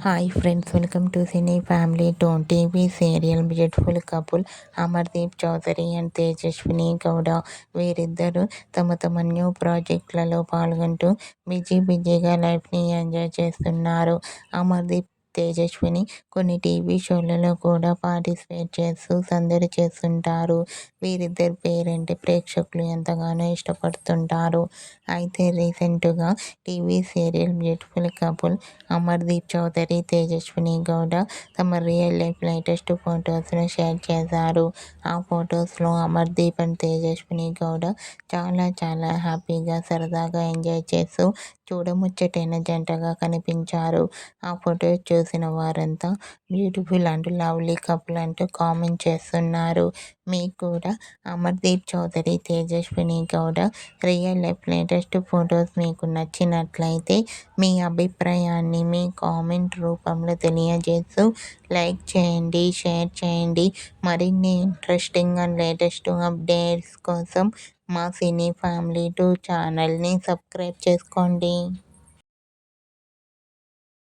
Hi friends, welcome to cine family tone TV serial beautiful couple Amardeep Chowdary and Tejaswini Gowda. వీరిద్దరూ తమ తమ new ప్రాజెక్టులలో పాల్గొంటూ బిజీగా లైఫ్ని ఎంజాయ్ చేస్తున్నారు. అమర్దీప్, తేజస్విని కొన్ని టీవీ షోలలో కూడా పార్టిసిపేట్ చేస్తూ సందడి చేస్తుంటారు. వీరిద్దరి పేరంటే ప్రేక్షకులు ఎంతగానో ఇష్టపడుతుంటారు. అయితే రీసెంట్గా TV serial beautiful couple Amardeep Chowdary, Tejaswini Gowda తమ రియల్ లైఫ్ లేటెస్ట్ ఫొటోస్ను షేర్ చేశారు. ఆ ఫొటోస్లో అమర్దీప్ అండ్ తేజస్విని గౌడ చాలా హ్యాపీగా, సరదాగా ఎంజాయ్ చేస్తూ చూడముచ్చటైన జంటగా కనిపించారు. ఆ ఫొటోస్ చూసిన వారంతా బ్యూటిఫుల్ అండ్ లవ్లీ కపుల్ అంటూ కామెంట్ చేస్తున్నారు. మీకు కూడా Amardeep Chowdary, Tejaswini Gowda real life latest photos మీకు నచ్చినట్లయితే మీ అభిప్రాయాన్ని మీ కామెంట్ రూపంలో తెలియజేస్తూ లైక్ చేయండి, షేర్ చేయండి. మరిన్ని ఇంట్రెస్టింగ్ అండ్ లేటెస్ట్ అప్డేట్స్ కోసం మా సినీ ఫ్యామిలీ 2 ఛానల్ని సబ్స్క్రైబ్ చేసుకోండి.